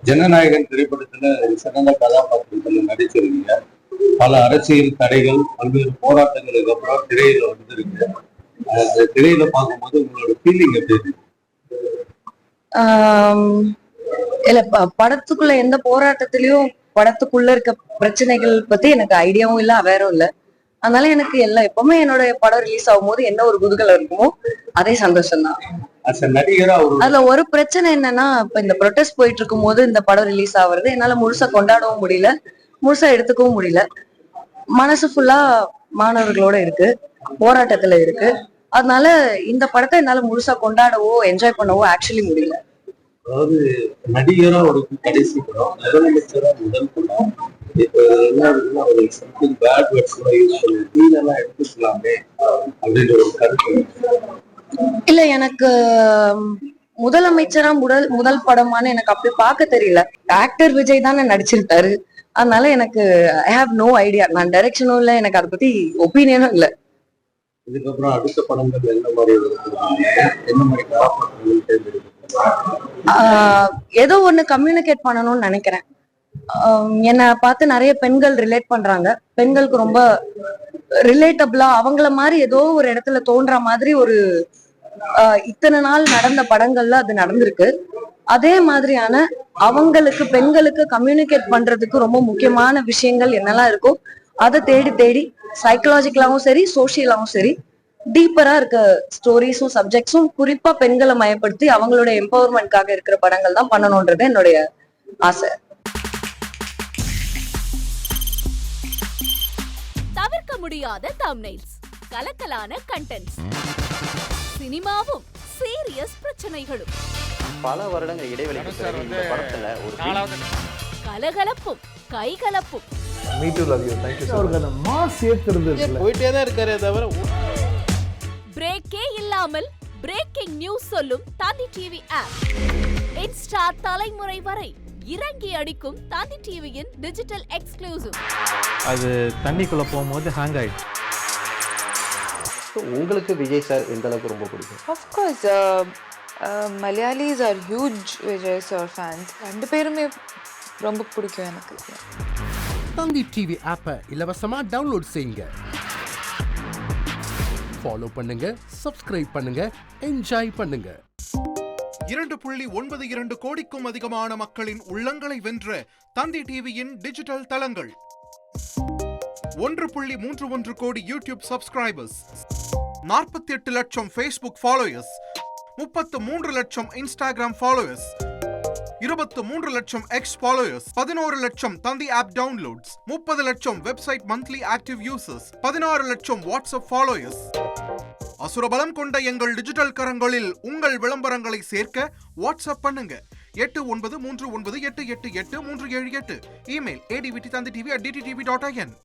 ஜனநாயகன் திரைப்படத்துல சிறந்த கதாபாத்திரத்துல நடிச்சிருக்கீங்க. பல அரசியல் தடைகள், பல்வேறு போராட்டங்களுக்கு அப்புறம் திரையில வந்திருக்கு. அந்த திரையில பார்க்கும்போது உங்களோட ஃபீலிங் எப்படி இருக்கு? இல்ல படத்துக்குள்ள எந்த போராட்டத்திலயும் படத்துக்குள்ள இருக்க பிரச்சனைகள் பத்தி எனக்கு ஐடியாவும் இல்ல, அவேரும் இல்ல. அதனால எனக்கு எல்லாம் எப்பவுமே என்னோட படம் ரிலீஸ் ஆகும்போது என்ன ஒரு குதூகலம் இருக்குமோ அதே சந்தோஷம் தான். அதுல ஒரு பிரச்சனை என்னன்னா, இப்ப இந்த ப்ரொடெஸ்ட் போயிட்டு இருக்கும் போது இந்த படம் ரிலீஸ் ஆகுறது என்னால முழுசா கொண்டாடவும் முடியல, முழுசா எடுத்துக்கவும் முடியல. மனசு ஃபுல்லா மாணவர்களோட இருக்கு, போராட்டத்துல இருக்கு. அதனால இந்த படத்தை என்னால முழுசா கொண்டாடவோ என்ஜாய் பண்ணவோ ஆக்சுவலி முடியல. அதாவது நடிகரா ஒரு கடைசி படம், முதலமைச்சரா முதல் படம். இப்ப என்ன இருக்குன்னா ஒரு சம்திங் பேட் வேர்ட்ஸ் யூஸ் பண்ணி நீங்கெல்லாம் எடுத்துக்கலாமே அப்படின்ற ஒரு கருத்து. இல்ல எனக்கு முதலமைச்சரா முதல் படமானு எனக்கு அப்படி பார்க்க தெரியல. ஆக்டர் விஜய் தானே நடிச்சிருக்காரு. அதனால எனக்கு ஐ ஹாவ் நோ ஐடியா. நான் டைரக்ஷனும் இல்ல, எனக்கு அதை பத்தி ஒப்பீனியனும் இல்ல. இதுக்கப்புறம் அடுத்த படங்கள் என்ன மாதிரி கதாபாத்திரங்கள் தேர்ந்தெடுக்க ஏதோ ஒண்ணு கம்யூனிகேட் பண்ணணும்னு நினைக்கிறேன். என்னை பார்த்து நிறைய பெண்கள் ரிலேட் பண்றாங்க. பெண்களுக்கு ரொம்ப ரிலேட்டபிளா அவங்கள மாதிரி ஏதோ ஒரு இடத்துல தோன்ற மாதிரி ஒரு இத்தனை நாள் நடந்த படங்கள்ல அது நடந்திருக்கு. அதே மாதிரியான அவங்களுக்கு பெண்களுக்கு கம்யூனிகேட் பண்றதுக்கு ரொம்ப முக்கியமான விஷயங்கள் என்னெல்லாம் இருக்கோ அதை தேடி தேடி சைக்கலாஜிக்கலாவும் சரி, சோசியலாவும் சரி, டீப்பரா இருக்க ஸ்டோரிஸும் சப்ஜெக்ட்ஸும் குறிப்பா பெண்களை மயப்படுத்தி அவங்களோட எம்பவர்மெண்ட்காக இருக்கிற படங்கள் தான் பண்ணணும்ன்றது என்னுடைய ஆசை. தவிர்க்க முடியாத தம்ப்நெயில்ஸ், கலக்கலான கண்டென்ட்ஸ், சினிமாவும் சீரியஸ் பிரச்சனைகளும், பல வருடங்கள் இடைவெளிக்கு பிறகு இந்த படத்துல ஒரு கலகலப்பும் கைகலப்பும். Me too, love you. Thank you so much. அவர்களை மாஸ் ஏத்துறது இல்ல. போயிட்டே தான் இருக்காரே தவிர பிரேக்கே இல்லாமல் பிரேக்கிங் நியூஸ் சொல்லும் தந்தி டிவி ஆப். இன்ஸ்டா தலைமுறை வரை இறங்கி அடிக்கும் தந்தி டிவியின் டிஜிட்டல் எக்ஸ்க்ளூசிவ். அது தண்ணிக்குள்ள போகும்போது ஹேங் ஆயிடுச்சு. உங்களுக்கு விஜய் சார் எந்த அளவுக்கு ரொம்ப பிடிக்கும்? Of course, Malayalis are huge Vijay sir fans. ரெண்டு பேருமே ரொம்ப பிடிக்கும் எனக்கு. தந்தி டிவி ஆப்பை இலவசமா டவுன்லோட் செய்யுங்க. ஃபாலோ பண்ணுங்க, சப்ஸ்கிரைப் பண்ணுங்க, என்ஜாய் பண்ணுங்க. 2.92 கோடிக்கும் அதிகமான மக்களின் உள்ளங்களை வென்ற தந்தி டிவியின் டிஜிட்டல் தளங்கள். 1.31 கோடி யூடியூப் சப்ஸ்கிரைபர்ஸ், 48 லட்சம் ஃபேஸ்புக் ஃபாலோயர்ஸ், 33 லட்சம் இன்ஸ்டாகிராம் ஃபாலோயர்ஸ், 23 லட்சம் எக்ஸ் ஃபாலோயர்ஸ், 11 லட்சம் தந்தி ஆப் டவுன்லோட்ஸ், 30 லட்சம் வெப்சைட் மந்த்லி ஆக்டிவ் யூசர்ஸ், 16 லட்சம் வாட்ஸ்அப் ஃபாலோயர்ஸ். அசுரபலம் கொண்ட எங்கள் டிஜிட்டல் கரங்களில் உங்கள் விளம்பரங்களை சேர்க்க வாட்ஸ்அப் பண்ணுங்க 8939888378. Email advttv@dttv.in.